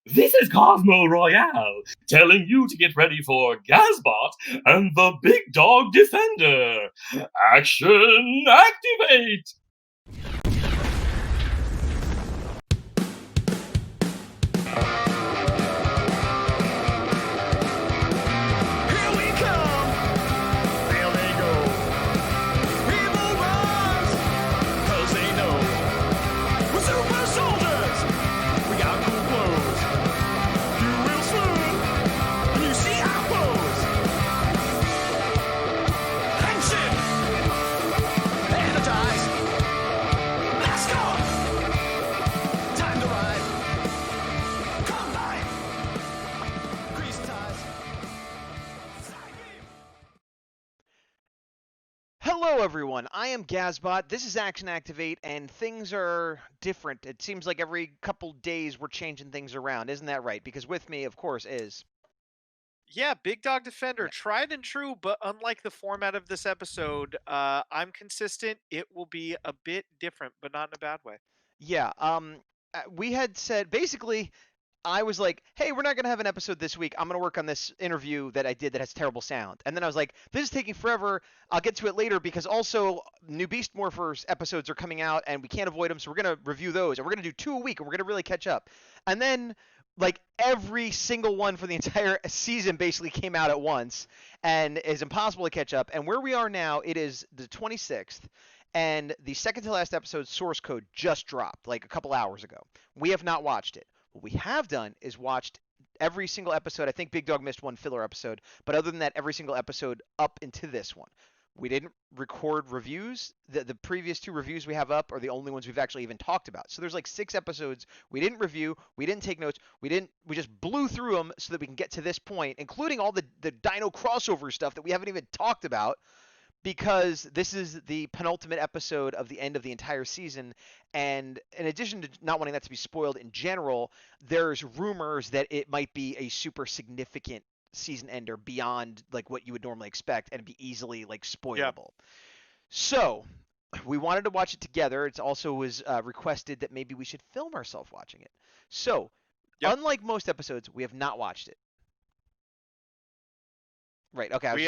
This is Cosmo Royale telling you to get ready for Gazbot and the Big Dawg Defender. Action activate! Here we come. There they go. People rise, 'cause they know we're super soldiers. We got cool clothes. You real smooth when you see our pose. Tension. Energize. Mask on. Time to ride. Combine. Grease ties. Hello, everyone. I am Gazbot. This is Action Activate, and things are different. It seems like every couple days we're changing things around. Isn't that right? Because with me, of course, is. Yeah, Big Dog Defender, tried and true, but unlike the format of this episode, I'm consistent. It will be a bit different, but not in a bad way. Yeah, we had said basically. I was like, hey, we're not going to have an episode this week. I'm going to work on this interview that I did that has terrible sound. And then I was like, this is taking forever. I'll get to it later because also new Beast Morphers episodes are coming out and we can't avoid them. So we're going to review those and we're going to do 2 a week and we're going to really catch up. And then like every single one for the entire season basically came out at once and is impossible to catch up. And where we are now, it is the 26th. And the second to last episode source code just dropped like a couple hours ago. We have not watched it. What we have done is watched every single episode. I think Big Dog missed one filler episode, but other than that, every single episode up into this one. We didn't record reviews. The previous 2 reviews we have up are the only ones we've actually even talked about. So there's like 6 episodes we didn't review, we didn't take notes, we just blew through them so that we can get to this point, including all the Dino crossover stuff that we haven't even talked about because this is the penultimate episode of the end of the entire season. And in addition to not wanting that to be spoiled in general, there's rumors that it might be a super significant season ender beyond like what you would normally expect and be easily like spoilable. So we wanted to watch it together. It also was requested that maybe we should film ourselves watching it. So unlike most episodes, we have not watched it. Right. Okay. We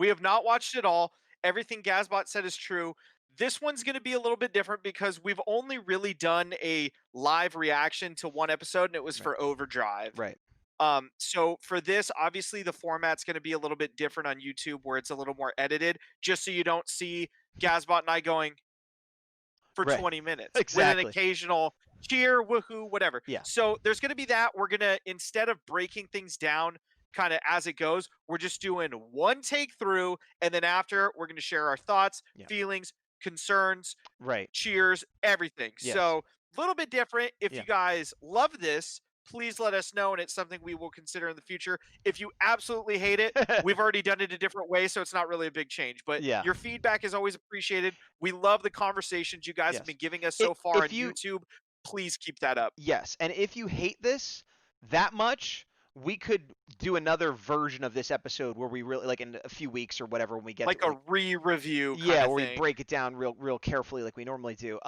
have not watched it all. Everything Gazbot said is true. This one's going to be a little bit different because we've only really done a live reaction to one episode, and it was for Overdrive. Right. So for this, obviously the format's going to be a little bit different on YouTube, where it's a little more edited, just so you don't see Gazbot and I going for 20 minutes exactly. with an occasional cheer, woohoo, whatever. Yeah. So there's going to be that. We're going to, instead of breaking things down kind of as it goes, we're just doing one take through, and then after we're going to share our thoughts, feelings, concerns, cheers, everything. So a little bit different. If you guys love this, please let us know, and it's something we will consider in the future. If you absolutely hate it, we've already done it a different way, so it's not really a big change. But your feedback is always appreciated. We love the conversations you guys have been giving us so far on YouTube. Please keep that up. Yes, and if you hate this that much, we could do another version of this episode where we really, like in a few weeks or whatever, when we get like a re-review. Yeah, where we break it down real carefully like we normally do.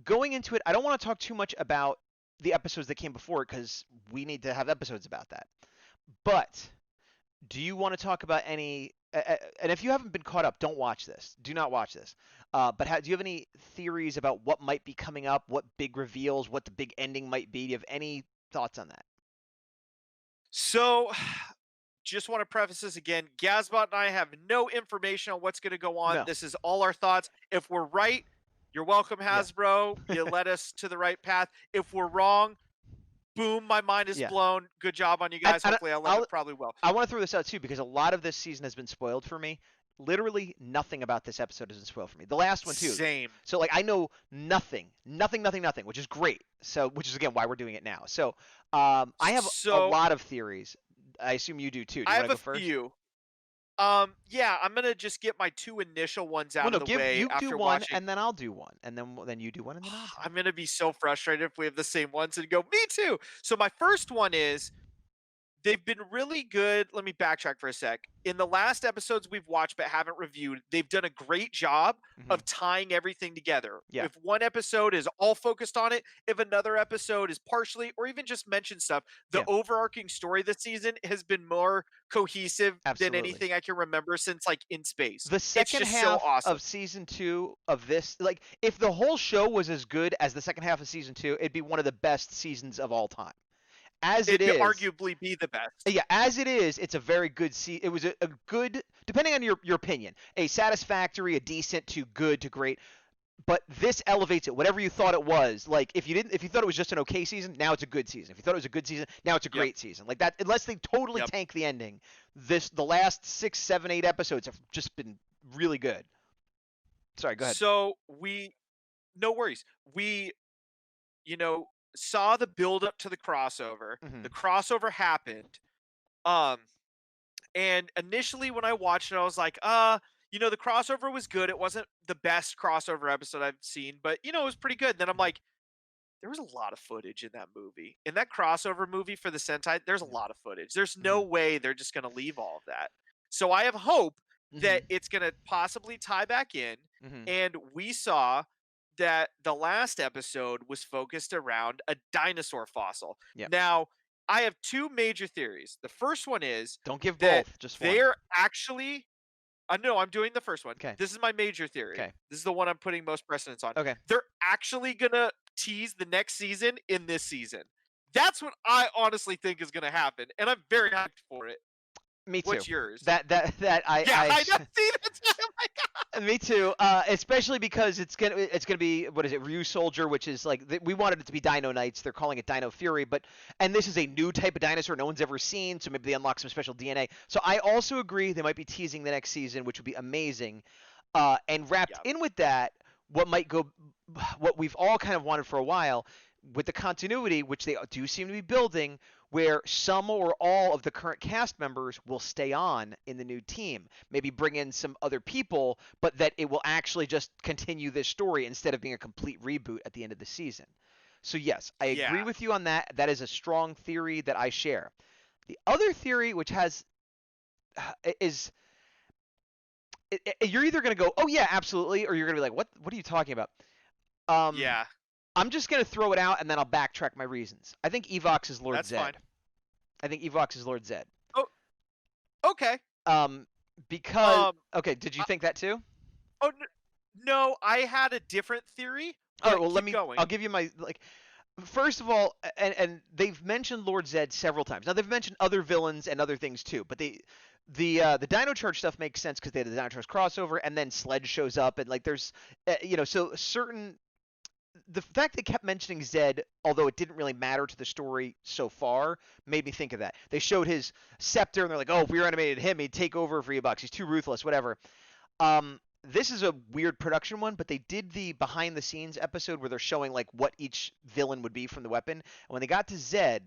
Going into it, I don't want to talk too much about the episodes that came before it because we need to have episodes about that. But do you want to talk about any? And if you haven't been caught up, don't watch this. Do not watch this. But do you have any theories about what might be coming up? What big reveals? What the big ending might be? Do you have any thoughts on that? So, just want to preface this again. Gazbot and I have no information on what's going to go on. No. This is all our thoughts. If we're right, you're welcome, Hasbro. You led us to the right path. If we're wrong, boom, my mind is blown. Good job on you guys. Hopefully I led it probably well. I want to throw this out too because a lot of this season has been spoiled for me. Literally nothing about this episode has been spoiled for me. The last one too. Same. So like I know nothing, which is great. So which is again why we're doing it now. So I have a lot of theories. I assume you do too. Do you want to go first? Few. Yeah, I'm gonna just get my 2 initial ones out of the way. You after do one, watching. and then I'll do one, and then you do one, and then I'll do one. I'm gonna be so frustrated if we have the same ones and go, me too. So my first one is they've been really good. Let me backtrack for a sec. In the last episodes we've watched but haven't reviewed, they've done a great job of tying everything together. Yeah. If one episode is all focused on it, if another episode is partially or even just mention stuff, the overarching story this season has been more cohesive than anything I can remember since like In Space. The second half so awesome. of season 2 of this, like if the whole show was as good as the second half of season 2, it'd be one of the best seasons of all time. As it is, arguably be the best. Yeah, as it is, it's a very good it was a good, depending on your opinion, a satisfactory, a decent to good to great. But this elevates it. Whatever you thought it was, like if you thought it was just an okay season, now it's a good season. If you thought it was a good season, now it's a great season. Like that, unless they totally tank the ending, the last 6, 7, 8 episodes have just been really good. Sorry, go ahead. So no worries. We, saw the build up to the crossover. The crossover happened. And initially when I watched it, I was like, the crossover was good. It wasn't the best crossover episode I've seen, but it was pretty good. Then I'm like, there was a lot of footage in that movie. In that crossover movie for the Sentai, there's a lot of footage. There's no way they're just going to leave all of that. So I have hope that it's going to possibly tie back in. And we saw that the last episode was focused around a dinosaur fossil. Now, I have 2 major theories. The first one is don't give both, just one. They're actually no, I'm doing the first one. Okay. This is my major theory. Okay. This is the one I'm putting most precedence on. Okay. They're actually going to tease the next season in this season. That's what I honestly think is going to happen, and I'm very hyped for it. Me too. What's yours? I know. See, that's oh my god. Me too. Especially because it's gonna be, what is it, Ryu Soldier, which is like we wanted it to be Dino Knights. They're calling it Dino Fury, and this is a new type of dinosaur no one's ever seen, so maybe they unlock some special DNA. So I also agree they might be teasing the next season, which would be amazing. And wrapped in with that, what we've all kind of wanted for a while, with the continuity, which they do seem to be building, where some or all of the current cast members will stay on in the new team. Maybe bring in some other people, but that it will actually just continue this story instead of being a complete reboot at the end of the season. So yes, I agree with you on that. That is a strong theory that I share. The other theory, which is you're either going to go, oh yeah, absolutely, or you're going to be like, what are you talking about? I'm just going to throw it out, and then I'll backtrack my reasons. I think Evox is Lord Zed. Fine. I think Evox is Lord Zed. Oh, okay. Because okay, did you think that too? Oh no, I had a different theory. All right, well let me. Going. I'll give you my First of all, and they've mentioned Lord Zed several times. Now they've mentioned other villains and other things too, but the Dino Charge stuff makes sense because they had the Dino Charge crossover, and then Sledge shows up, and like there's so certain. The fact they kept mentioning Zed, although it didn't really matter to the story so far, made me think of that. They showed his scepter, and they're like, oh, if we animated him, he'd take over for Evox. He's too ruthless, whatever. This is a weird production one, but they did the behind-the-scenes episode where they're showing like what each villain would be from the weapon. And when they got to Zed,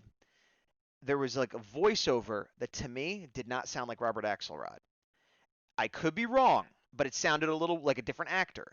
there was like a voiceover that, to me, did not sound like Robert Axelrod. I could be wrong, but it sounded a little like a different actor.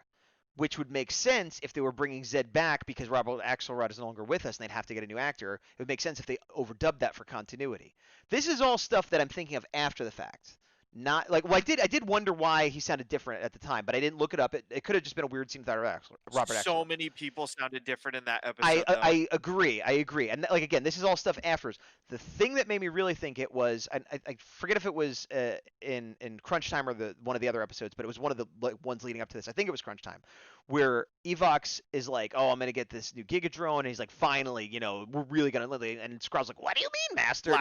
Which would make sense if they were bringing Zed back because Robert Axelrod is no longer with us and they'd have to get a new actor. It would make sense if they overdubbed that for continuity. This is all stuff that I'm thinking of after the fact. Not like, well, I did wonder why he sounded different at the time, but I didn't look it up. It could have just been a weird scene with Robert Axelrod. So many people sounded different in that episode. I agree. And like again, this is all stuff afterwards. The thing that made me really think it was, I forget if it was in Crunch Time or one of the other episodes, but it was one of the ones leading up to this. I think it was Crunch Time, where Evox is like, "Oh, I'm gonna get this new Gigadrone," and he's like, "Finally, we're really gonna." And Skrow's like, "What do you mean, Master?"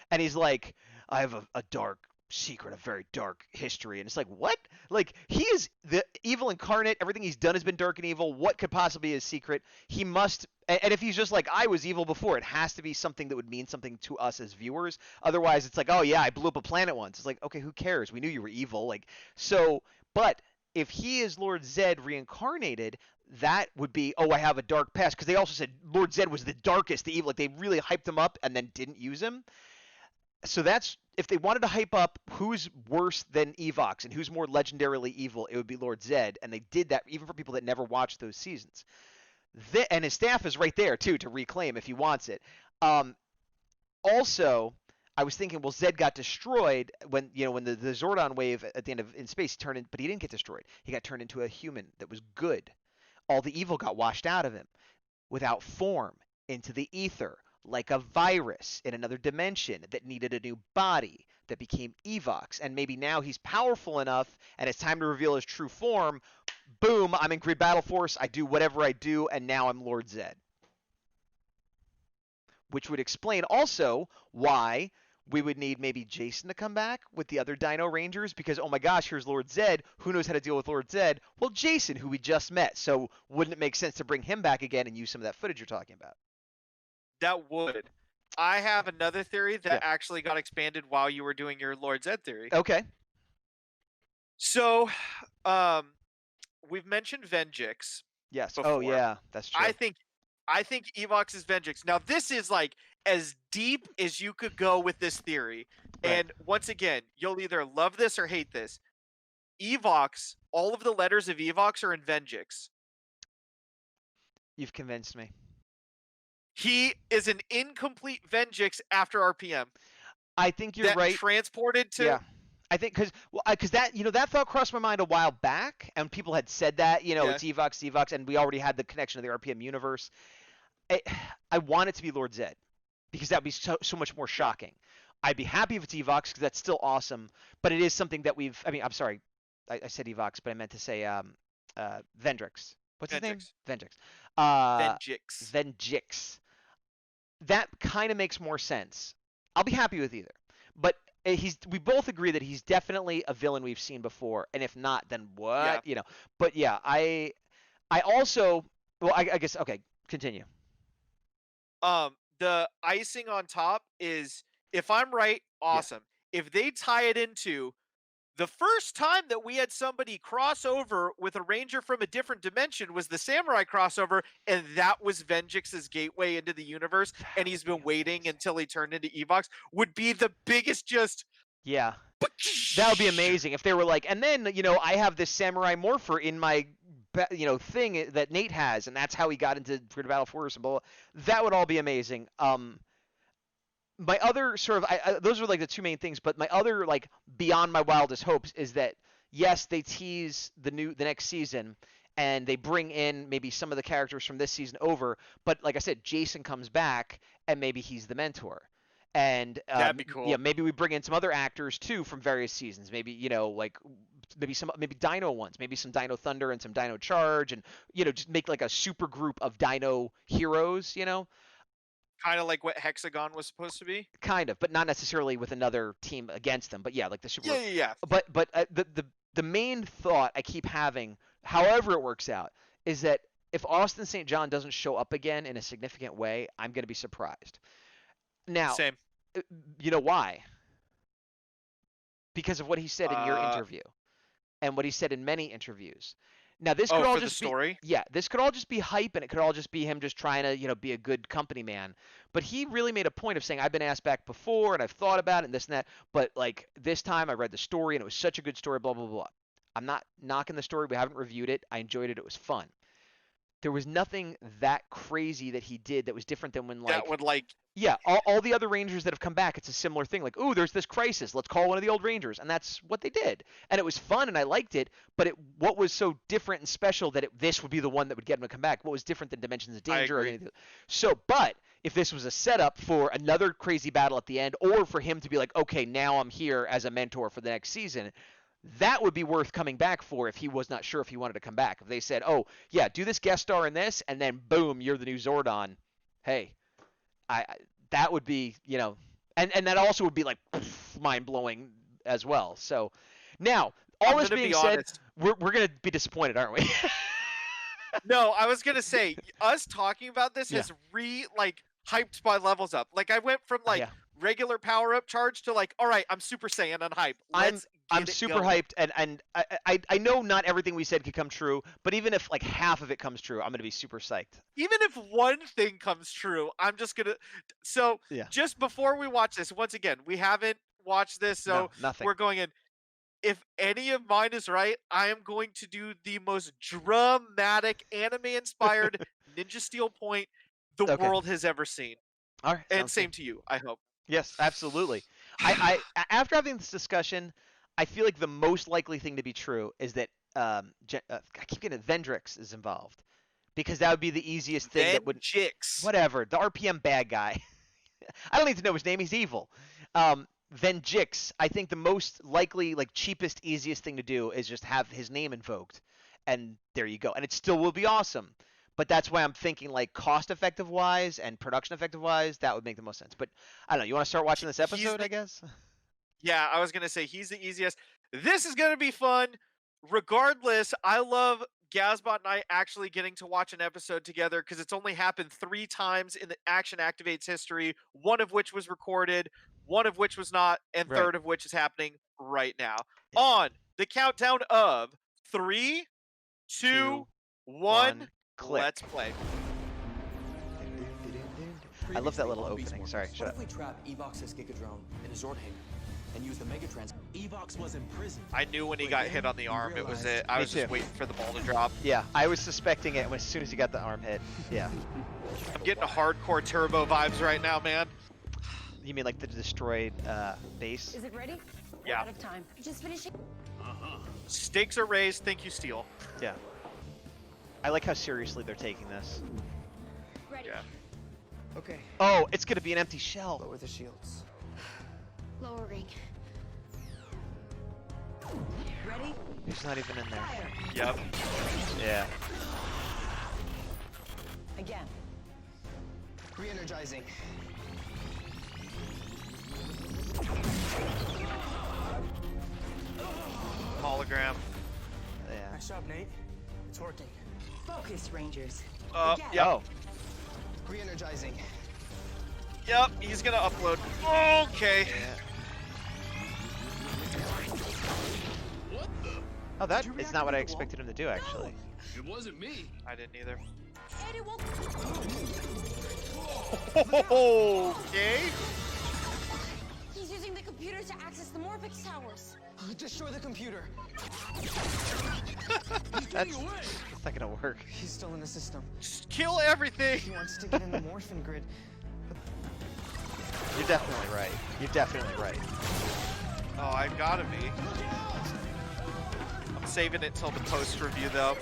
And he's like, "I have a dark secret, a very dark history." And it's like, what? Like, he is the evil incarnate. Everything he's done has been dark and evil. What could possibly be his secret? He must, and if he's just like, I was evil before, it has to be something that would mean something to us as viewers. Otherwise, it's like, oh yeah, I blew up a planet once. It's like, okay, who cares? We knew you were evil. Like, so, but if he is Lord Zed reincarnated, that would be, oh, I have a dark past. Because they also said Lord Zed was the darkest, the evil. Like, they really hyped him up and then didn't use him. So that's, if they wanted to hype up who's worse than Evox and who's more legendarily evil, it would be Lord Zed. And they did that even for people that never watched those seasons. And his staff is right there, too, to reclaim if he wants it. Also, I was thinking, well, Zed got destroyed when the Zordon wave at the end of In Space turned in, but he didn't get destroyed. He got turned into a human that was good. All the evil got washed out of him without form into the ether, like a virus in another dimension that needed a new body that became Evox. And maybe now he's powerful enough and it's time to reveal his true form. Boom, I'm in Grid Battle Force. I do whatever I do, and now I'm Lord Zed. Which would explain also why we would need maybe Jason to come back with the other Dino Rangers, because, oh my gosh, here's Lord Zed. Who knows how to deal with Lord Zed? Well, Jason, who we just met. So wouldn't it make sense to bring him back again and use some of that footage you're talking about? That would. I have another theory that actually got expanded while you were doing your Lord Zed theory. Okay. So, we've mentioned Venjix. Yes. Before. Oh, yeah. That's true. I think Evox is Venjix. Now, this is like as deep as you could go with this theory. Right. And once again, you'll either love this or hate this. Evox, all of the letters of Evox are in Venjix. You've convinced me. He is an incomplete Venjix after RPM. I think you're right. Transported to. Yeah. I think because that that thought crossed my mind a while back, and people had said that it's Evox, and we already had the connection to the RPM universe. I want it to be Lord Zed because that would be so much more shocking. I'd be happy if it's Evox because that's still awesome, but it is something that I'm sorry, I said Evox, but I meant to say Vendrix. What's his name? Vendrix. Venjix. That kind of makes more sense. I'll be happy with either, but we both agree that he's definitely a villain we've seen before, and if not, then what? Yeah. But yeah, I also I guess okay, continue. The icing on top is, if I'm right, awesome. Yeah. If they tie it into the first time that we had somebody cross over with a ranger from a different dimension was the Samurai crossover, and that was Venjix's gateway into the universe, and he's been waiting until he turned into Evox, would be the biggest just... Yeah. That would be amazing if they were like, and then, I have this Samurai Morpher in my, thing that Nate has, and that's how he got into Grid Battle Force and blah, blah. That would all be amazing. My other sort of those are like the two main things, but my other like beyond my wildest hopes is that yes, they tease the next season and they bring in maybe some of the characters from this season over, but like I said, Jason comes back and maybe he's the mentor. And that'd be cool. Yeah, maybe we bring in some other actors too from various seasons. Maybe maybe Dino ones, maybe some Dino Thunder and some Dino Charge, and just make like a super group of Dino heroes. Kind of like what Hexagon was supposed to be. Kind of, but not necessarily with another team against them. But yeah, like the super. Yeah. But the main thought I keep having, however it works out, is that if Austin St. John doesn't show up again in a significant way, I'm going to be surprised. Now, same. You know why? Because of what he said in your interview, and what he said in many interviews. Now this could all just be story? This could all just be hype, and it could all just be him just trying to be a good company man. But he really made a point of saying, I've been asked back before, and I've thought about it, and this and that. But like this time, I read the story, and it was such a good story. Blah blah blah. I'm not knocking the story. We haven't reviewed it. I enjoyed it. It was fun. There was nothing that crazy that he did that was different than when that would like. Yeah, all the other Rangers that have come back, it's a similar thing. Like, ooh, there's this crisis. Let's call one of the old Rangers. And that's what they did. And it was fun, and I liked it. But what was so different and special that this would be the one that would get him to come back? What was different than Dimensions of Danger? Or anything? So, but if this was a setup for another crazy battle at the end, or for him to be like, okay, now I'm here as a mentor for the next season, that would be worth coming back for if he was not sure if he wanted to come back. If they said, oh, yeah, do this guest star in this, and then boom, you're the new Zordon. Hey. That would be, and that also would be like mind-blowing as well. So now, all this being said, we're going to be disappointed, aren't we? No, I was going to say, us talking about this has hyped my levels up. Like I went from regular power-up charge to like, all right, I'm Super Saiyan on hype. I'm super hyped, and I know not everything we said could come true, but even if like half of it comes true, I'm gonna be super psyched. Even if one thing comes true, I'm just gonna. So just before we watch this, once again, we haven't watched this, so we're going in. If any of mine is right, I am going to do the most dramatic anime-inspired Ninja Steel point the world has ever seen. All right, and same to you, I hope. Yes, absolutely. After having this discussion, I feel like the most likely thing to be true is that I keep getting Vendrix is involved because that would be the easiest thing that would whatever the RPM bad guy. I don't need to know his name. He's evil. Venjix, I think the most likely, like cheapest, easiest thing to do is just have his name invoked, and there you go. And it still will be awesome. But that's why I'm thinking like cost effective wise and production effective wise, that would make the most sense. But I don't know. You want to start watching this episode? I guess. Yeah, I was gonna say he's the easiest. This is gonna be fun. Regardless, I love Gazbot and I actually getting to watch an episode together because it's only happened 3 times in the Action Activates history, one of which was recorded, one of which was not, and third of which is happening right now. Yeah. On the countdown of 3, 2, 1, let's play. I love that little opening. Sorry, shut up. What if we trap Evox's Gigadrone in a Zord hangar and use the Megatrans? Evox was in prison. I knew when he got hit on the arm, it was it. I was just waiting for the ball to drop. Yeah, I was suspecting it as soon as he got the arm hit. Yeah. I'm getting a hardcore Turbo vibes right now, man. You mean like the destroyed base? Is it ready? Yeah. We're out of time. Just finishing. Stakes are raised. Thank you, Steel. Yeah. I like how seriously they're taking this. Ready. Yeah. Okay. Oh, it's gonna be an empty shell. Lower the shields. Lowering. Ready? He's not even in there. Fire. Yep. Yeah. Again. Re-energizing. Hologram. Yeah. Nice job, Nate. It's working. Focus, Rangers. Again. Yep. Oh. Re-energizing. Yep. He's gonna upload. Okay. Oh, that is not what I expected him to do, actually. It wasn't me. I didn't either. And it won't. Okay. He's using the computer to access the Morphix towers. Destroy the computer. That's not gonna work. He's still in the system. Just kill everything. He wants to get in the morphin grid. You're definitely right. You're definitely right. Oh, I gotta be. I'm saving it till the post review though.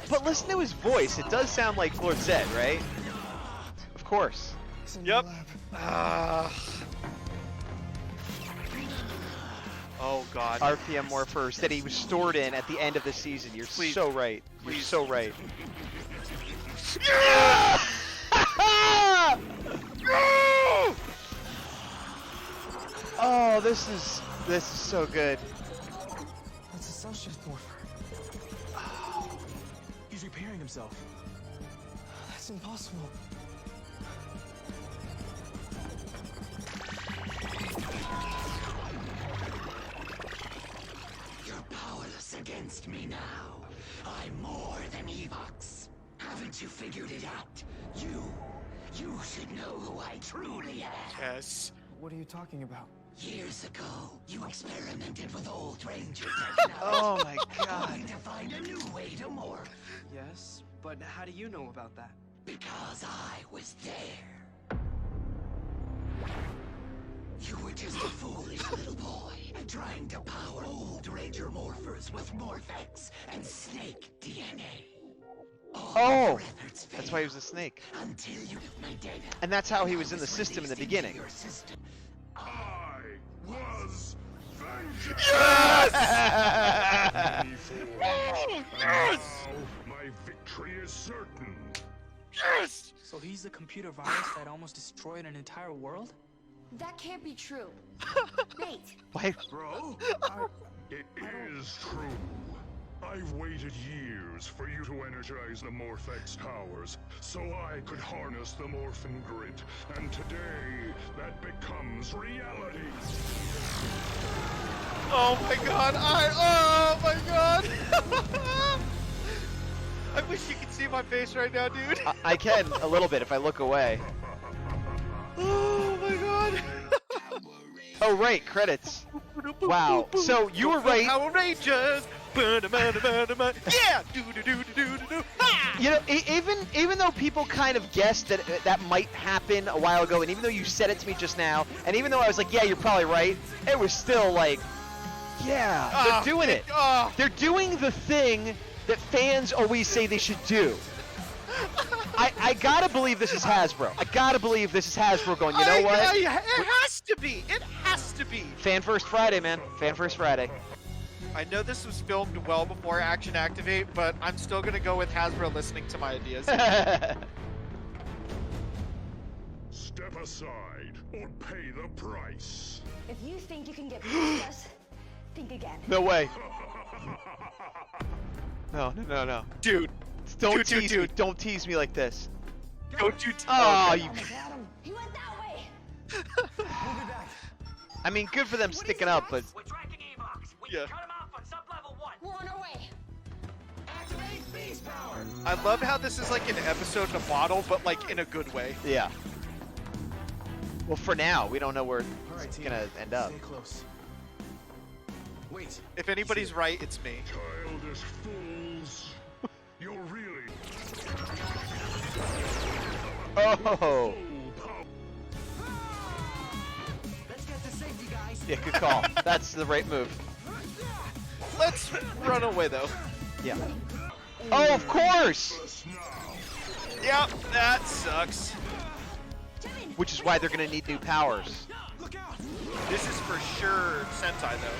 But listen to his voice. It does sound like Lord Zed, right? Of course. Yep. Oh god. RPM Morphers that he was stored in at the end of the season. You're so right. You're so right. Oh, this is so good. That's a Celsius morpher. He's repairing himself. That's impossible. You're powerless against me now. I'm more than Evox. Haven't you figured it out? You should know who I truly am. Yes. What are you talking about? Years ago, you experimented with old Ranger technology. Oh my god. Only to find a new way to morph. Yes, but how do you know about that? Because I was there. You were just a foolish little boy trying to power old Ranger morphers with Morphex and snake DNA. Oh, that's why he was a snake. Until you get my data. And that's how he was in the system in the beginning. Your system. I was vengeance. Yes! My victory is certain. Yes! So he's the computer virus that almost destroyed an entire world? That can't be true. Nate. Why? Bro, it is true. I've waited years for you to energize the Morphex towers, so I could harness the Morphin Grid, and today, that becomes reality. Oh my god, oh my god! I wish you could see my face right now, dude. I can, a little bit, if I look away. Oh my god. Oh, right, credits. Wow, so you were right. Power Rangers! Yeah! Do do do do do do. Ha! You know, even though people kind of guessed that that might happen a while ago, and even though you said it to me just now, and even though I was like, yeah, you're probably right, it was still like, yeah, they're doing it. They're doing the thing that fans always say they should do. I gotta believe this is Hasbro. I gotta believe this is Hasbro going, you know what? It has to be. It has to be. Fan First Friday, man. Fan First Friday. I know this was filmed well before Action Activate, but I'm still gonna go with Hasbro listening to my ideas. Step aside or pay the price. If you think you can get past us, think again. No way. No. Dude. Don't tease me. Don't tease me like this. Don't you Oh, you. He went that way. I mean, good for them sticking up, but. We're tracking Evox. We Yeah. can cut him off on sub-level 1. We're on our way. Activate beast power. I love how this is like an episode in a bottle, but like in a good way. Yeah. Well, for now, we don't know where it's gonna end up. Stay close. Wait. If anybody's right, it's me. Childish fools. You're really Oh. full power. Let's get to safety, guys. Yeah, good call. That's the right move. Let's run away though. Yeah. Oh, of course. Us now. Yep, that sucks. Which is why they're gonna need new powers. This is for sure Sentai though.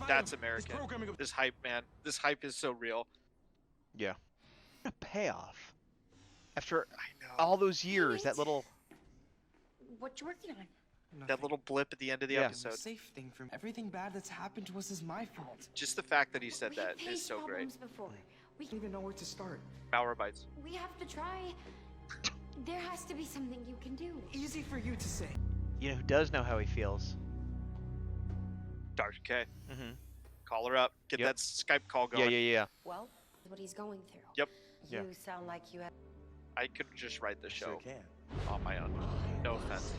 That's American. This hype, man. This hype is so real. Yeah. A payoff. After I know. all those years, that little. What you working on? That little blip at the end of the Yeah. episode. Safe thing from everything bad that's happened to us is my fault. Just the fact that he said that We've is faced so great. problems before. I don't even know where to start. Malwarebytes. We have to try. There has to be something you can do. Easy for you to say. You know who does know how he feels? Dr. K. Mm-hmm. Call her up. Get Yep. that Skype call going. Yeah. Well, what he's going through. Yep. You Yeah. sound like you have. I could just write the show Sure can. on my own. No offense.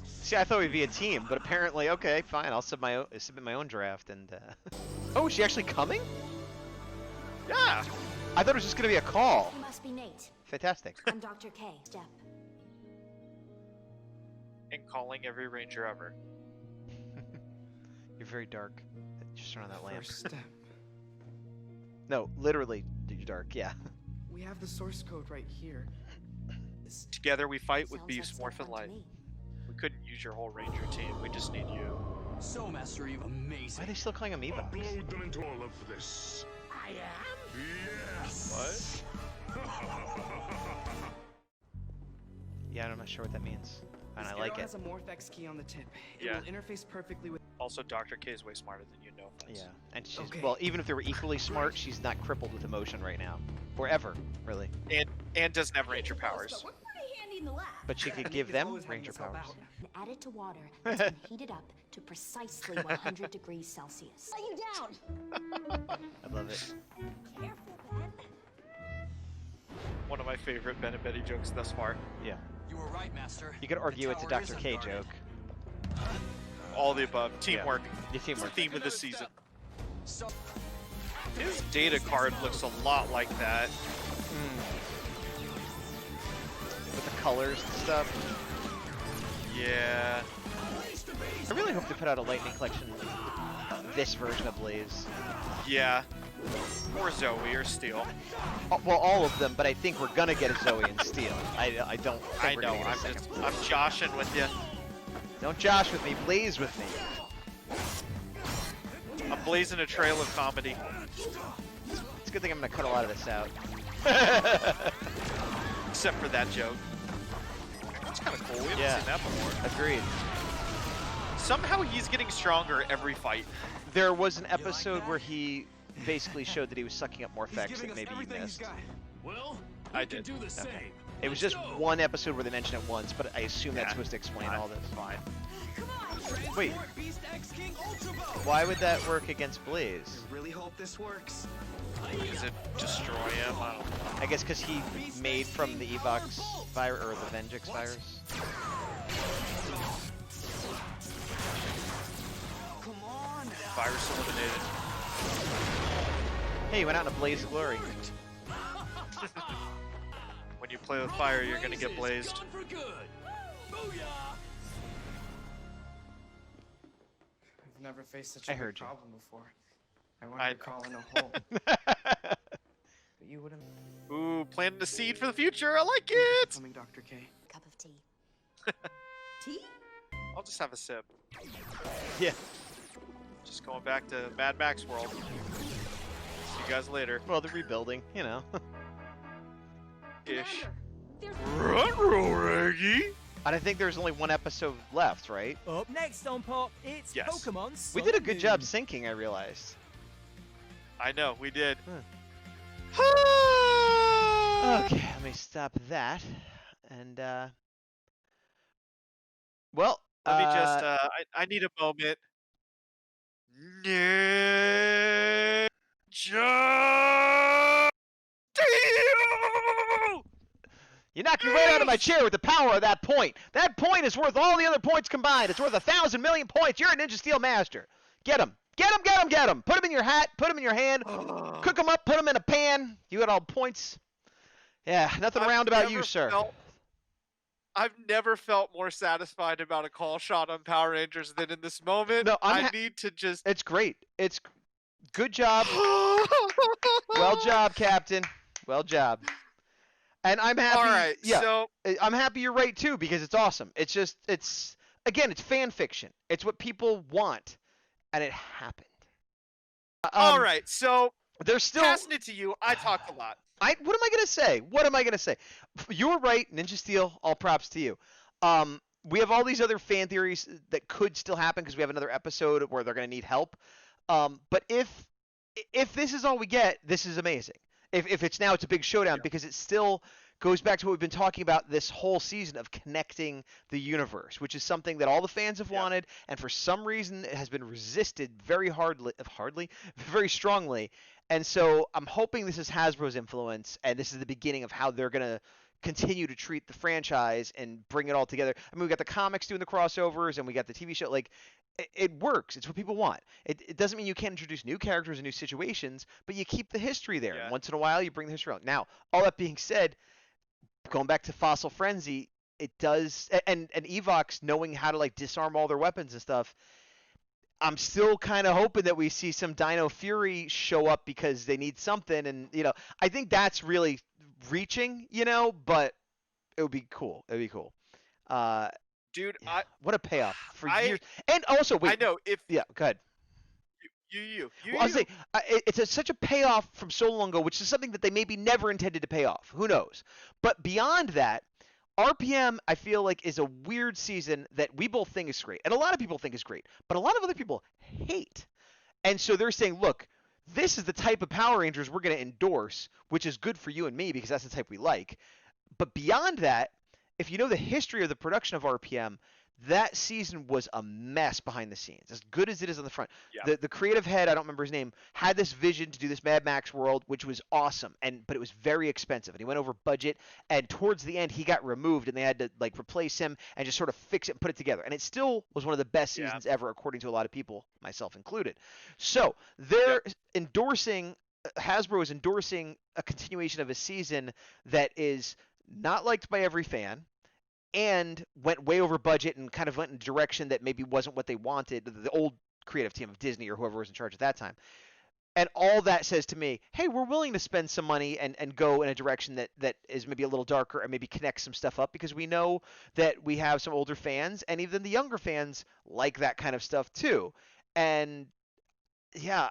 See, I thought we'd be a team, but apparently, okay, fine. I'll submit my own draft and. Oh, is she actually coming? Yeah. I thought it was just gonna be a call. You must be Nate. Fantastic. I'm Dr. K. Step. And calling every ranger ever. You're very dark. Just turn on that lamp. First step. No, literally, you're dark. Yeah. We have the source code right here. Together we fight with Sounds Beast like Morphin step one to Light. me. We couldn't use your whole ranger team. We just need you. So, Master Eve, amazing. Why are they still calling him Evox? Upload them into all of this. I am. Yes. Yeah, I'm not sure what that means, and This I like arrow it. has a Morphex key on the tip. It Yeah. will interface perfectly with. Also, Dr. K is way smarter than you know. Yeah, and she's Okay. well. Even if they were equally smart, she's not crippled with emotion right now, or ever, really. And doesn't have ranger powers. We're pretty handy in the lab. But she could Nick give is them always having ranger us help powers. out. Add it to water that's been heated up to precisely 100 degrees Celsius. Lay you down. I love it. Careful, Ben. One of my favorite Ben and Betty jokes thus far. Yeah. You were right, Master. You could argue it's a tower is Dr. K unguarded. joke. All the above. Teamwork. Your It's the teamwork. theme of the season. So, His data card looks a lot like that. With the colors and stuff. Yeah. I really hope they put out a Lightning collection. This version of Blaze. Yeah. Or Zoe or Steel. Well, all of them, but I think we're gonna get a Zoe and Steel. I don't think I we're know. gonna get a I'm second. just. I'm joshing with you. Don't josh with me, Blaze with me. I'm blazing a trail of comedy. It's a good thing I'm gonna cut a lot of this out. Except for that joke. That's kind of cool. We haven't seen that before. Agreed. Somehow he's getting stronger every fight. There was an episode where he basically showed that he was sucking up more effects that maybe you missed. Well, I did. do the same. It was just one episode where they mentioned it once, but I assume that's supposed to explain all this. Fine. Wait, Beast X King Ultra Ball. why would that work against Blaze? Really hope this works. Does it destroy him? I don't know. I guess because he made from the Evox virus, or the Vengeance virus. Come on. Virus eliminated. Hey, you went out in a blaze of glory. When you play with fire, you're gonna get blazed. I've never faced such a big problem before. I wanted to crawl in a hole. But you wouldn't. Ooh, planting the seed for the future. I like it. Coming, Dr. K. Cup of tea. Tea? I'll just have a sip. Yeah. Just going back to Mad Max world. See you guys later. Well, they're rebuilding, you know. Ish. Reggie. And I think there's only one episode left, right? Up next on Pop, it's Yes. Pokemon Sun We did a and good Moon. job syncing, I realized. I know, we did. Okay, let me stop that. And, well, Let me just, I need a moment. Ninja Steel! you knocked me right out of my chair with the power of that point. That point is worth all the other points combined. It's worth 1,000 million points. You're a Ninja Steel master. Get him. Get him, get him, get him. Put him in your hat. Put him in your hand. Cook him up. Put him in a pan. You got all points. Yeah, nothing around about you, sir. I've never felt more satisfied about a call shot on Power Rangers than in this moment. No, I need to just... It's great. It's good job. Well job, Captain. Well job. And I'm happy. All right, yeah, so... I'm happy you're right, too, because it's awesome. It's just, again, it's fan fiction. It's what people want, and it happened. All right, so... There's still... Passing it to you, I talked a lot. What am I gonna say? What am I gonna say? You were right, Ninja Steel. All props to you. We have all these other fan theories that could still happen because we have another episode where they're gonna need help. But if this is all we get, this is amazing. If it's now, it's a big showdown because it still goes back to what we've been talking about this whole season of connecting the universe, which is something that all the fans have wanted, and for some reason it has been resisted very very strongly. And so I'm hoping this is Hasbro's influence, and this is the beginning of how they're going to continue to treat the franchise and bring it all together. I mean, we got the comics doing the crossovers, and we got the TV show. Like, it works. It's what people want. It doesn't mean you can't introduce new characters and new situations, but you keep the history there. Yeah. Once in a while, you bring the history out. Now, all that being said, going back to Fossil Frenzy, it does, and Evox knowing how to, like, disarm all their weapons and stuff, I'm still kind of hoping that we see some Dino Fury show up because they need something, and I think that's really reaching, but it would be cool. It would be cool. Dude, Yeah, what a payoff for I- years. And also, wait. I know, if... Yeah, go ahead. You. I'll say it's such a payoff from so long ago, which is something that they maybe never intended to pay off. Who knows? But beyond that, RPM, I feel like, is a weird season that we both think is great, and a lot of people think is great, but a lot of other people hate. And so they're saying, look, this is the type of Power Rangers we're going to endorse, which is good for you and me because that's the type we like. But beyond that, if you know the history of the production of RPM, that season was a mess behind the scenes, as good as it is on the front. Yeah. The creative head, I don't remember his name, had this vision to do this Mad Max world, which was awesome, but it was very expensive, and he went over budget, and towards the end, he got removed, and they had to replace him and just sort of fix it and put it together. And it still was one of the best seasons ever, according to a lot of people, myself included. So they're endorsing, Hasbro is endorsing a continuation of a season that is not liked by every fan, and went way over budget and kind of went in a direction that maybe wasn't what they wanted, the old creative team of Disney or whoever was in charge at that time. And all that says to me, hey, we're willing to spend some money and go in a direction that is maybe a little darker and maybe connect some stuff up, because we know that we have some older fans, and even the younger fans like that kind of stuff too. And yeah,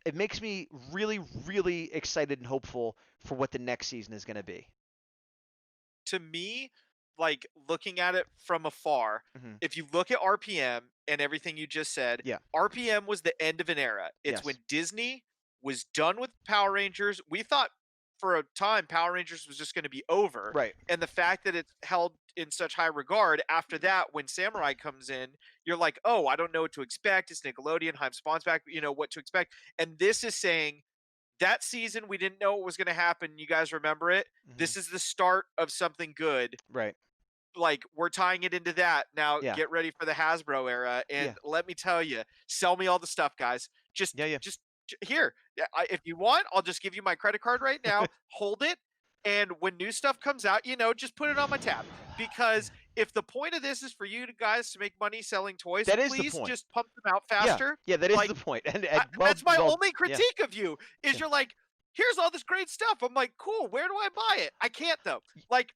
it makes me really, really excited and hopeful for what the next season is going to be. To me, looking at it from afar, if you look at RPM and everything you just said, RPM was the end of an era. It's when Disney was done with Power Rangers. We thought for a time Power Rangers was just going to be over. Right. And the fact that it's held in such high regard after that, when Samurai comes in, you're like, oh, I don't know what to expect. It's Nickelodeon, Haim Spawn's back, what to expect. And this is saying, that season, we didn't know what was going to happen. You guys remember it? This is the start of something good. Right. We're tying it into that. Now, get ready for the Hasbro era. And let me tell you, sell me all the stuff, guys. Just here. If you want, I'll just give you my credit card right now. Hold it, and when new stuff comes out, just put it on my tab. Because if the point of this is for you guys to make money selling toys, please just pump them out faster. Yeah, that is the point. And that's my only critique of you is you're like, here's all this great stuff. I'm like, cool. Where do I buy it? I can't though. Like,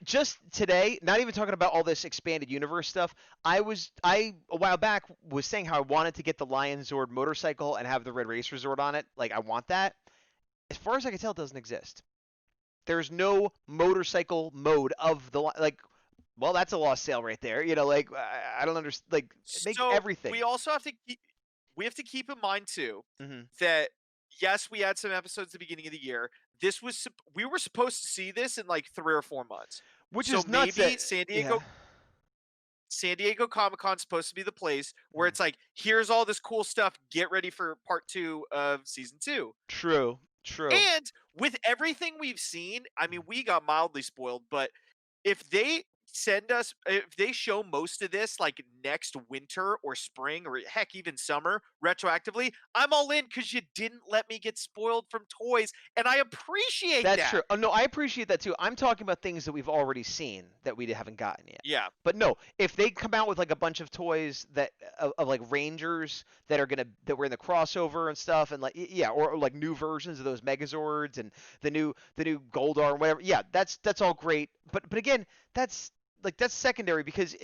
just today, not even talking about all this expanded universe stuff. I a while back was saying how I wanted to get the Lion Zord motorcycle and have the Red Race Resort on it. Like, I want that. As far as I can tell, it doesn't exist. There's no motorcycle mode of the well, that's a lost sale right there. I don't understand. Like, make everything. We also have to keep in mind too that. Yes, we had some episodes at the beginning of the year. We were supposed to see this in like 3 or 4 months. Which is nuts. Maybe San Diego Comic-Con's supposed to be the place where it's like, here's all this cool stuff. Get ready for part 2 of season 2. True. And with everything we've seen, I mean, we got mildly spoiled, but if they show most of this like next winter or spring or heck even summer retroactively, I'm all in because you didn't let me get spoiled from toys, and I appreciate that. That's true. Oh, no, I appreciate that too. I'm talking about things that we've already seen that we haven't gotten yet. Yeah. But no, if they come out with like a bunch of toys that of like Rangers that were in the crossover and stuff, and or like new versions of those Megazords and the new Goldar and whatever, that's all great. But again, that's secondary because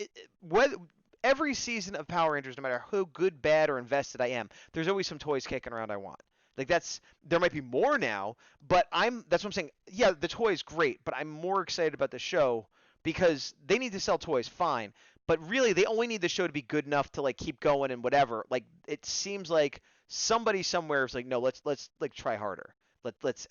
every season of Power Rangers, no matter how good, bad, or invested I am, there's always some toys kicking around I want. Like there might be more now, but that's what I'm saying. Yeah, the toy is great, but I'm more excited about the show because they need to sell toys, fine. But really, they only need the show to be good enough to like keep going and whatever. Like it seems like somebody somewhere is like, no, let's like try harder.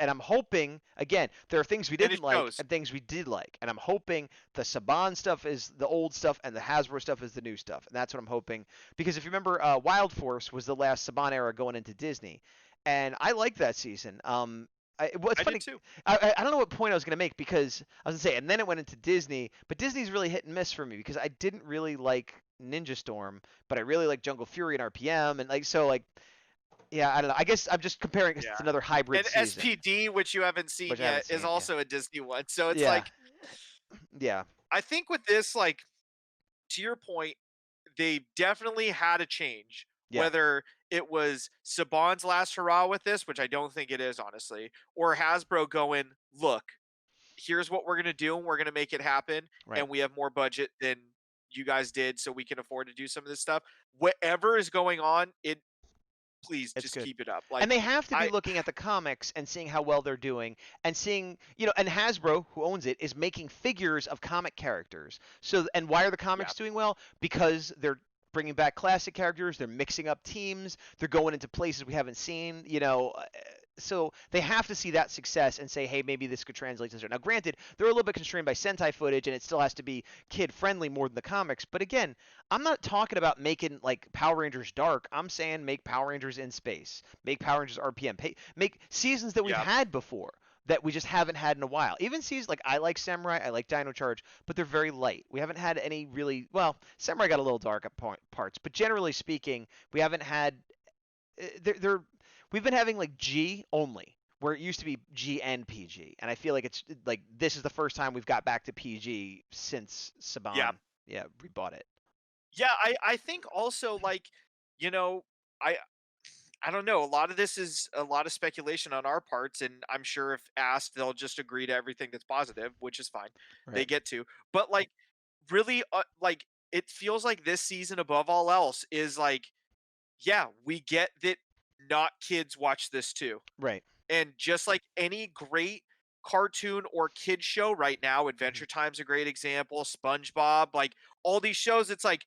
And I'm hoping, again, there are things we didn't like and things we did like. And I'm hoping the Saban stuff is the old stuff and the Hasbro stuff is the new stuff. And that's what I'm hoping. Because if you remember, Wild Force was the last Saban era going into Disney. And I liked that season. It's funny. Did too. I don't know what point I was going to make because I was going to say, and then it went into Disney. But Disney's really hit and miss for me because I didn't really like Ninja Storm, but I really like Jungle Fury and RPM. And yeah, I don't know. I guess I'm just comparing it to another hybrid and season. SPD, which you haven't seen yet, is also a Disney one. So it's I think with this, like, to your point, they definitely had a change. Yeah. Whether it was Saban's last hurrah with this, which I don't think it is, honestly, or Hasbro going, look, here's what we're going to do, and we're going to make it happen, and we have more budget than you guys did, so we can afford to do some of this stuff. Whatever is going on, please just keep it up. And they have to be looking at the comics and seeing how well they're doing and seeing, and Hasbro, who owns it, is making figures of comic characters. And why are the comics doing well? Because they're bringing back classic characters, they're mixing up teams, they're going into places we haven't seen, so they have to see that success and say, hey, maybe this could translate to this. Now, granted, they're a little bit constrained by Sentai footage, and it still has to be kid-friendly more than the comics. But again, I'm not talking about making like Power Rangers dark. I'm saying make Power Rangers in space, make Power Rangers RPM, make seasons that we've had before that we just haven't had in a while. Even seasons like I like Samurai, I like Dino Charge, but they're very light. We haven't had any really Samurai got a little dark at parts, but generally speaking, we haven't had. We've been having like G only, where it used to be G and PG, and I feel like it's like this is the first time we've got back to PG since Saban. We bought it. Yeah, I think also like, I don't know. A lot of this is a lot of speculation on our parts, and I'm sure if asked, they'll just agree to everything that's positive, which is fine. Right. They get to, but like, really, like it feels like this season above all else is like, we get that. Not kids watch this too. Right. And just like any great cartoon or kid show right now, Adventure Time's a great example, SpongeBob, like all these shows, it's like,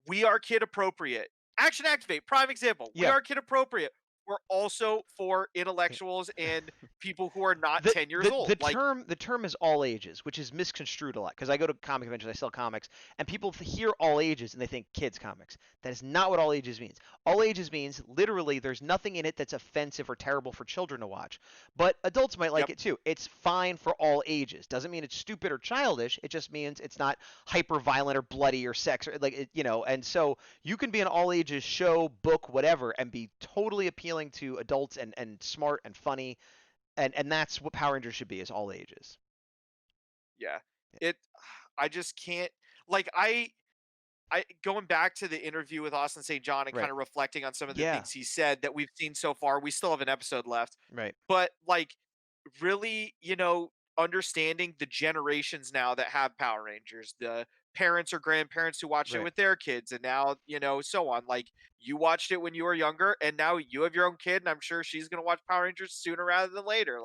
we are kid appropriate. Action Activate, prime example. We are kid appropriate. were also for intellectuals and people who are not 10 years old. The term is all ages, which is misconstrued a lot because I go to comic conventions, I sell comics, and people hear all ages and they think kids comics. That is not what all ages means. All ages means literally there's nothing in it that's offensive or terrible for children to watch, but adults might like it too. It's fine for all ages. Doesn't mean it's stupid or childish. It just means it's not hyper violent or bloody or sex or and so you can be an all ages show, book, whatever, and be totally appealing to adults and smart and funny, and that's what Power Rangers should be, is all ages. Yeah. I just can't, I going back to the interview with Austin St. John and kind of reflecting on some of the things he said that we've seen so far. We still have an episode left. Right. But really, understanding the generations now that have Power Rangers, the parents or grandparents who watched it with their kids, and now, so on. You watched it when you were younger, and now you have your own kid, and I'm sure she's going to watch Power Rangers sooner rather than later.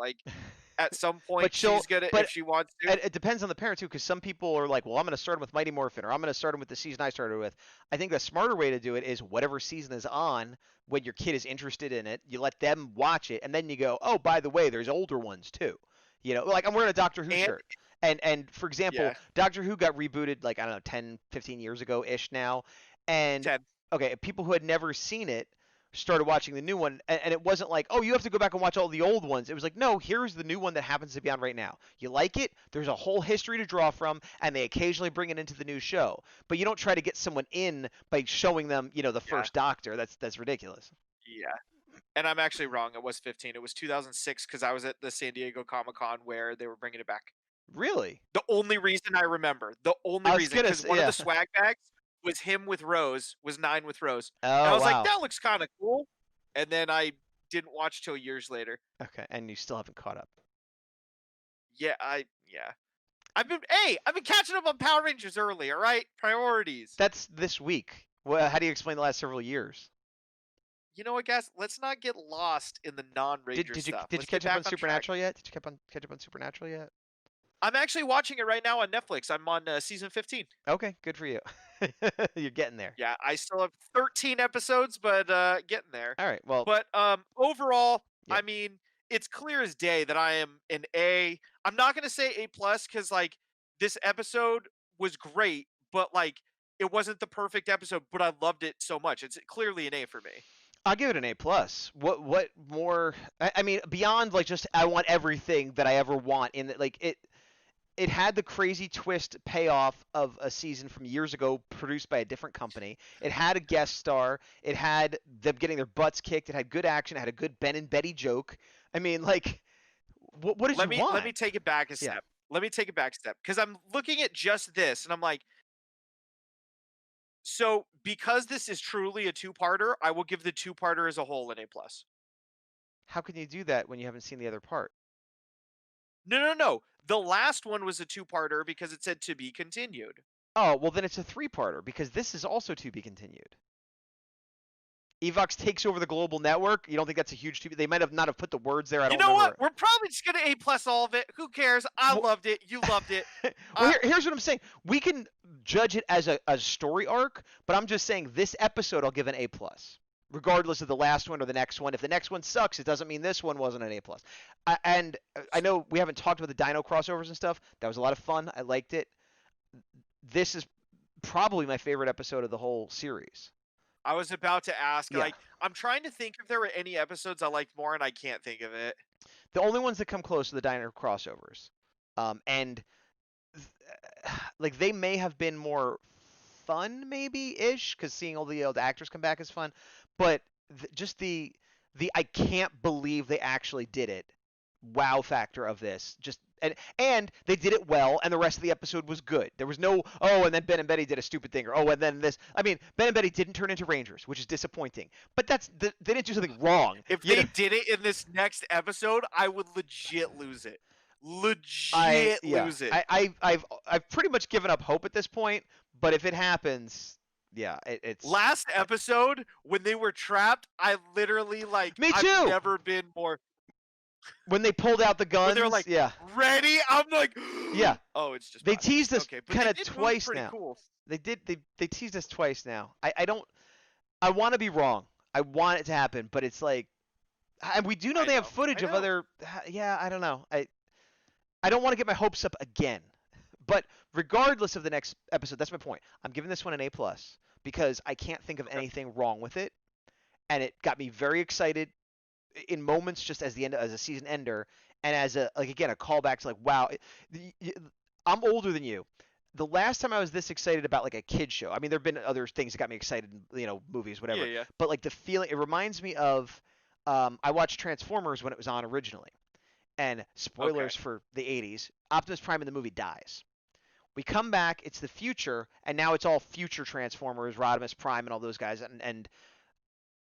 At some point, she's going to, if she wants to. It depends on the parent, too, because some people are like, well, I'm going to start him with Mighty Morphin, or I'm going to start him with the season I started with. I think the smarter way to do it is whatever season is on, when your kid is interested in it, you let them watch it, and then you go, oh, by the way, there's older ones, too. I'm wearing a Doctor Who shirt. And for example, Doctor Who got rebooted 10, 15 years ago-ish now. And 10. Okay, people who had never seen it started watching the new one, and it wasn't like, oh, you have to go back and watch all the old ones. It was like, no, here's the new one that happens to be on right now. You like it? There's a whole history to draw from, and they occasionally bring it into the new show. But you don't try to get someone in by showing them, the first Doctor. That's ridiculous. Yeah. And I'm actually wrong. It was 15. It was 2006 because I was at the San Diego Comic-Con where they were bringing it back. Really? The only reason I remember. The only reason. Because one of the swag bags was him with Rose, was 9 with Rose. Oh, and I was like, that looks kind of cool. And then I didn't watch till years later. Okay, and you still haven't caught up. Yeah, I've been catching up on Power Rangers early, all right? Priorities. That's this week. Well, how do you explain the last several years? You know what, guys? Let's not get lost in the non-Ranger stuff. Did you catch up on Supernatural yet? Did you catch up on Supernatural yet? I'm actually watching it right now on Netflix. I'm on season 15. Okay, good for you. You're getting there. Yeah, I still have 13 episodes, but getting there. All right, well. But overall, I mean, it's clear as day that I am an A. I'm not going to say A+, because, this episode was great, but, it wasn't the perfect episode, but I loved it so much. It's clearly an A for me. I'll give it an A+. What more? I mean, beyond just I want everything that I ever want in it. It had the crazy twist payoff of a season from years ago produced by a different company. It had a guest star. It had them getting their butts kicked. It had good action. It had a good Ben and Betty joke. I mean, what did you want? Let me take it back a step. Yeah. Let me take it back a step, because I'm looking at just this, and I'm like, so because this is truly a two-parter, I will give the two-parter as a whole an A+. How can you do that when you haven't seen the other part? No. The last one was a two-parter because it said to be continued. Oh, well then it's a three-parter because this is also to be continued. Evox takes over the global network. You don't think that's a huge two? They might have not have put the words there. I don't know remember. What? We're probably just gonna A+ all of it. Who cares? I loved it. You loved it. Well, here's what I'm saying. We can judge it as a story arc, but I'm just saying this episode I'll give an A+. Regardless of the last one or the next one. If the next one sucks, it doesn't mean this one wasn't an A+. And I know we haven't talked about the Dino crossovers and stuff. That was a lot of fun. I liked it. This is probably my favorite episode of the whole series. I was about to ask. I'm trying to think if there were any episodes I liked more, and I can't think of it. The only ones that come close are the Dino crossovers. They may have been more fun, maybe-ish, because seeing all the old actors come back is fun. But just the I can't believe they actually did it wow factor of this. And they did it well, and the rest of the episode was good. There was no, and then Ben and Betty did a stupid thing, or and then this. I mean, Ben and Betty didn't turn into Rangers, which is disappointing. But they didn't do something wrong. If they did it in this next episode, I would legit lose it. Lose it. I've pretty much given up hope at this point. But if it happens. Yeah, it's last episode when they were trapped. I literally me too. I've never been more. When they pulled out the guns, they're like, yeah, ready. I'm like, yeah. Oh, it's just they teased us kind of twice pretty now. Cool. They did. They teased us twice now. I don't. I want to be wrong. I want it to happen, but it's like And we do know they have footage of other. Yeah, I don't know. I don't want to get my hopes up again. But regardless of the next episode, that's my point. I'm giving this one an A+ because I can't think of anything wrong with it, and it got me very excited in moments just as a season ender, and as a callback to like, wow, I'm older than you. The last time I was this excited about like a kid show, I mean, there've been other things that got me excited, movies, whatever. Yeah. But like the feeling, it reminds me of, I watched Transformers when it was on originally, and spoilers for the 80s, Optimus Prime in the movie dies. We come back, it's the future, and now it's all future Transformers, Rodimus Prime, and all those guys, and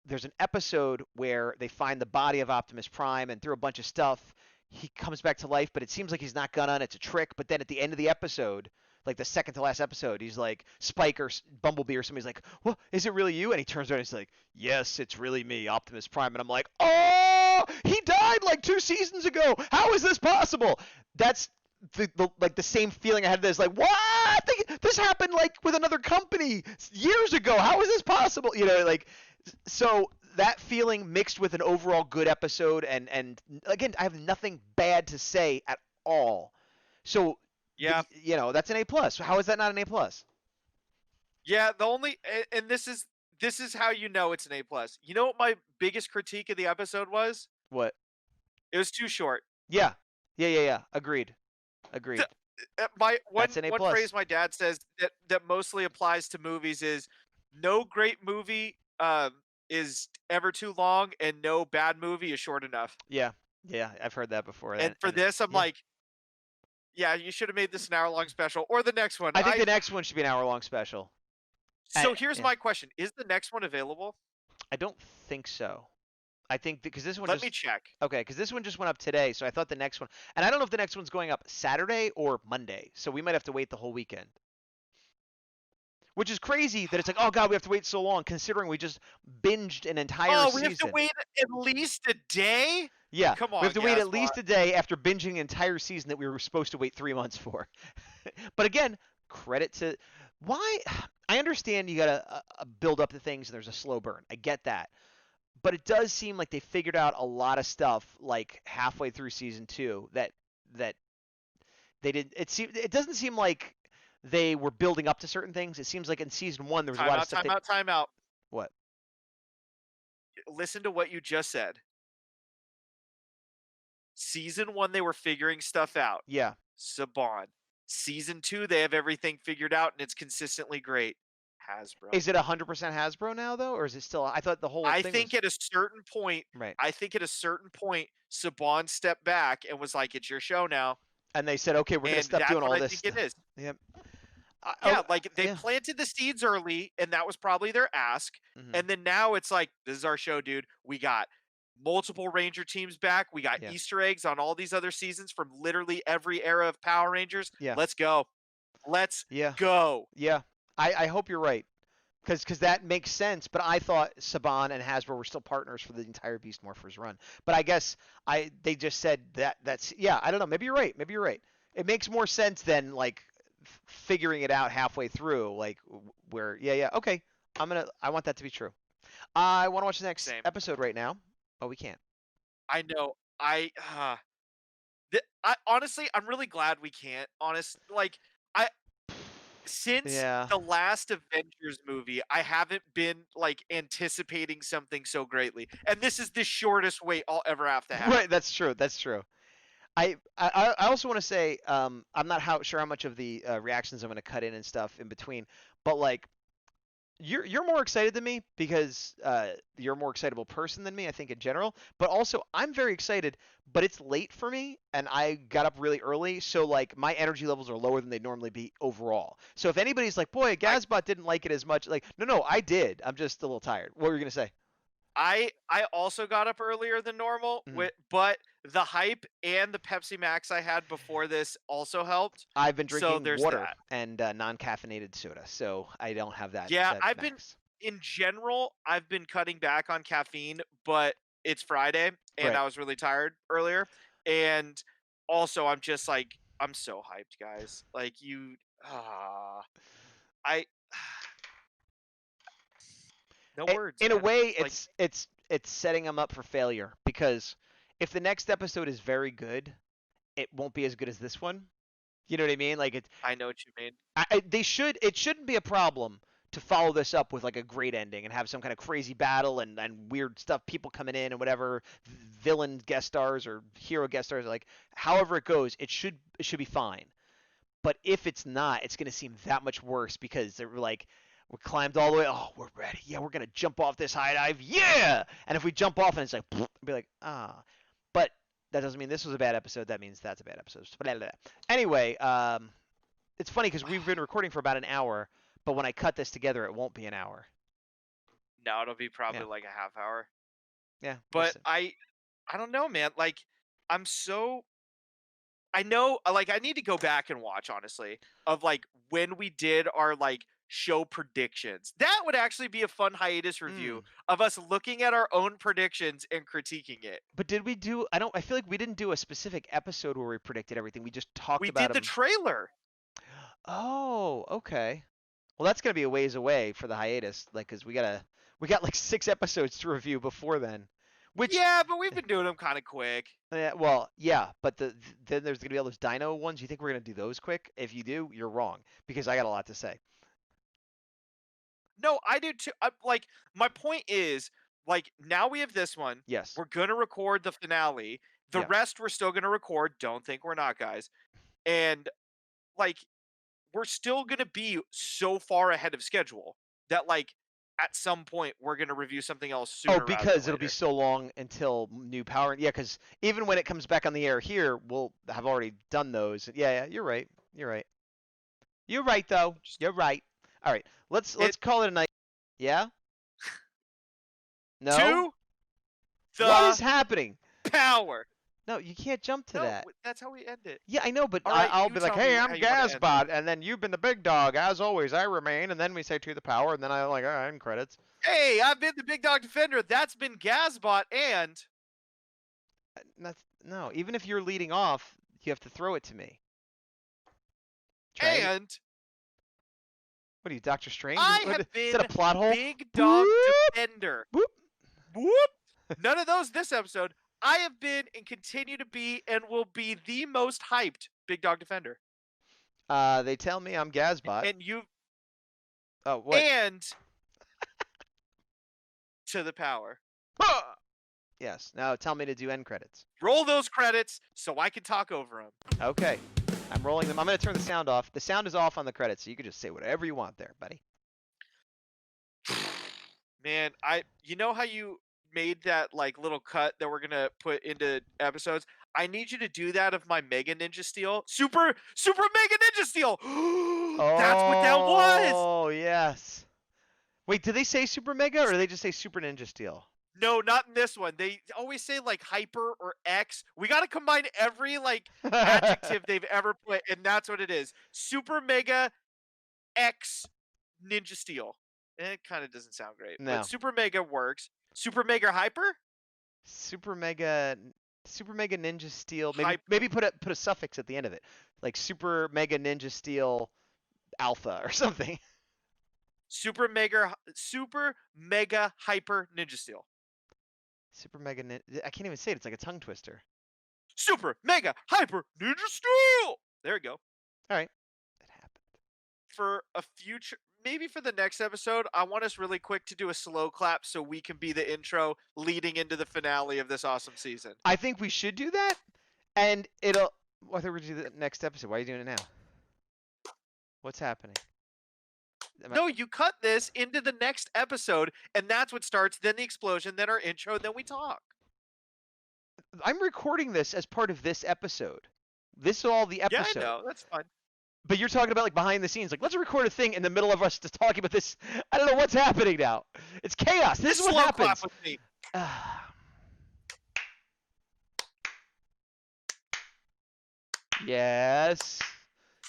there's an episode where they find the body of Optimus Prime, and through a bunch of stuff, he comes back to life, but it seems like he's not gonna, and it's a trick. But then at the end of the episode, like the second to last episode, he's like, Spike or Bumblebee or somebody's like, well, is it really you? And he turns around and he's like, yes, it's really me, Optimus Prime. And I'm like, oh, he died like 2 seasons ago. How is this possible? That's the same feeling I had. This like, what? This happened like with another company years ago. How is this possible? So that feeling mixed with an overall good episode, and again, I have nothing bad to say at all. So yeah, that's an A+. How is that not an A+? Yeah, and this is how you know it's an A+. You know what my biggest critique of the episode was? What? It was too short. Yeah. Agreed. One phrase my dad says that mostly applies to movies is, no great movie is ever too long, and no bad movie is short enough. Yeah, I've heard that before. And for this, I'm like, yeah, you should have made this an hour-long special, or the next one. I think the next one should be an hour-long special. So here's my question: is the next one available? I don't think so. I think because this one. Let me check. Okay, because this one just went up today, so I thought the next one, and I don't know if the next one's going up Saturday or Monday, so we might have to wait the whole weekend. Which is crazy that it's like, oh god, we have to wait so long, considering we just binged an entire season. Oh, we have to wait at least a day? Yeah, come on. We have to wait at least a day after binging an entire season that we were supposed to wait 3 months for. But again, credit to why. I understand you gotta build up the things, and there's a slow burn. I get that. But it does seem like they figured out a lot of stuff like halfway through season 2 that they did. It doesn't seem like they were building up to certain things. It seems like in season 1 there was a lot of stuff. Time out. What? Listen to what you just said. Season 1 they were figuring stuff out. Yeah. Saban. Season 2 they have everything figured out, and it's consistently great. Hasbro. Is it 100% Hasbro now though, or is it still? I thought the whole thing at a certain point. Right. I think at a certain point, Saban stepped back and was like, "It's your show now." And they said, "Okay, we're going to stop doing all this." I think it is. Yep. They planted the seeds early, and that was probably their ask. Mm-hmm. And then now it's like, "This is our show, dude. We got multiple Ranger teams back. We got Easter eggs on all these other seasons from literally every era of Power Rangers. Yeah. Let's go. Let's go." Yeah. I hope you're right, because that makes sense. But I thought Saban and Hasbro were still partners for the entire Beast Morphers run. But I guess they just said that's I don't know. Maybe you're right. It makes more sense than like figuring it out halfway through, like where okay. I want that to be true. I want to watch the next episode right now. Oh, we can't. I know. Honestly, I'm really glad we can't. Since the last Avengers movie, I haven't been like anticipating something so greatly, and this is the shortest wait I'll ever have to have. Right, that's true. I also want to say I'm not sure how much of the reactions I'm going to cut in and stuff in between, but like you're more excited than me because you're a more excitable person than me, I think, in general. But also, I'm very excited, but it's late for me, and I got up really early, so like my energy levels are lower than they'd normally be overall. So if anybody's like, "Boy, Gazbot didn't like it as much," like, no, I did. I'm just a little tired. What were you gonna say? I also got up earlier than normal, but the hype and the Pepsi Max I had before this also helped. I've been drinking water and non-caffeinated soda, so I don't have that. Yeah, in general, I've been cutting back on caffeine, but it's Friday, and I was really tired earlier. And also, I'm just like, I'm so hyped, guys. Like, no words. In a way, it's it's setting them up for failure because if the next episode is very good, it won't be as good as this one. You know what I mean? Like I know what you mean. It shouldn't be a problem to follow this up with like a great ending and have some kind of crazy battle and weird stuff, people coming in and whatever, villain guest stars or hero guest stars, like however it goes, it should be fine. But if it's not, it's gonna seem that much worse because they're like, we climbed all the way. Oh, we're ready. Yeah, we're gonna jump off this high dive. Yeah. And if we jump off and it's like, it'll be like, ah. But that doesn't mean this was a bad episode. That means that's a bad episode. Anyway, it's funny because we've been recording for about an hour, but when I cut this together, it won't be an hour. No, it'll be probably like a half hour. Yeah. But I don't know, man. Like, I know, like, I need to go back and watch, honestly, of like when we did our like show predictions. That would actually be a fun hiatus review of us looking at our own predictions and critiquing it. But did we do? I feel like we didn't do a specific episode where we predicted everything. We just talked about. We did the trailer. Oh, okay. Well, that's gonna be a ways away for the hiatus, like, cause we got like 6 episodes to review before then. Yeah, but we've been doing them kind of quick. Well, yeah, but then there's gonna be all those dino ones. You think we're gonna do those quick? If you do, you're wrong because I got a lot to say. No, I do too. Like, my point is, like, now we have this one. Yes. We're gonna record the finale. The rest we're still gonna record. Don't think we're not, guys. And like, we're still gonna be so far ahead of schedule that like at some point we're gonna review something else sooner. Oh, because it'll be so long until new power. Yeah, because even when it comes back on the air here, we'll have already done those. Yeah, you're right. You're right. You're right, though. You're right. All right, let's call it a night. Yeah. No. What is happening? Power. No, you can't jump to that. That's how we end it. Yeah, I know, but right, I'll be like, hey, I'm Gazbot, it. and then you've been the big dog. As always, I remain. And then we say to the power, and then I'm like, all right, end credits. Hey, I've been the big Dawg Defender. That's been Gazbot, and no. Even if you're leading off, you have to throw it to me. And what are you, Doctor Strange? I have been is that a plot hole? Big Dawg Defender. Whoop. Whoop. None of those this episode. I have been and continue to be and will be the most hyped Big Dawg Defender. They tell me I'm Gazbot. And you. Oh, what? And to the power. Yes. Now tell me to do end credits. Roll those credits so I can talk over them. Okay. I'm rolling them. I'm going to turn the sound off. The sound is off on the credits, so you can just say whatever you want there, buddy. Man, you know how you made that like little cut that we're gonna put into episodes? I need you to do that of my Mega Ninja Steel. Super Mega Ninja Steel! That's what that was! Oh, yes. Wait, did they say Super Mega or did they just say Super Ninja Steel? No, not in this one. They always say like Hyper or X. We gotta combine every like adjective they've ever put, and that's what it is. Super Mega X Ninja Steel. It kind of doesn't sound great. No. But Super Mega works. Super Mega Hyper? Super Mega Ninja Steel. Maybe put a suffix at the end of it. Like Super Mega Ninja Steel Alpha or something. Super Mega Hyper Ninja Steel. Super Mega I can't even say it. It's like a tongue twister. Super Mega Hyper Ninja Steel! There we go. All right. That happened. For a future... Maybe for the next episode, I want us really quick to do a slow clap so we can be the intro leading into the finale of this awesome season. I think we should do that, and it'll... I thought we were going to do the next episode. Why are you doing it now? What's happening? No, you cut this into the next episode, and that's what starts, then the explosion, then our intro, then we talk. I'm recording this as part of this episode. This is all the episode. Yeah, I know. That's fine. But you're talking about like behind the scenes, like let's record a thing in the middle of us just talking about this. I don't know what's happening now. It's chaos. This is what happens. With me. Yes.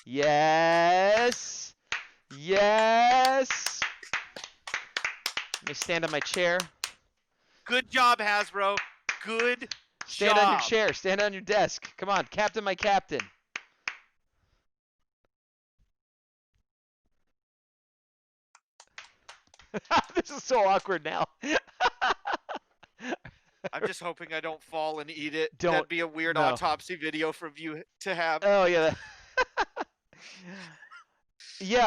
Yes. Yes. Let me stand on my chair. Good job, Hasbro. Good Stand on your chair. Stand on your desk. Come on, Captain, my captain. This is so awkward now. just hoping I don't fall and eat it. Don't- That'd be a weird no. autopsy video for you to have. Oh yeah. Yeah.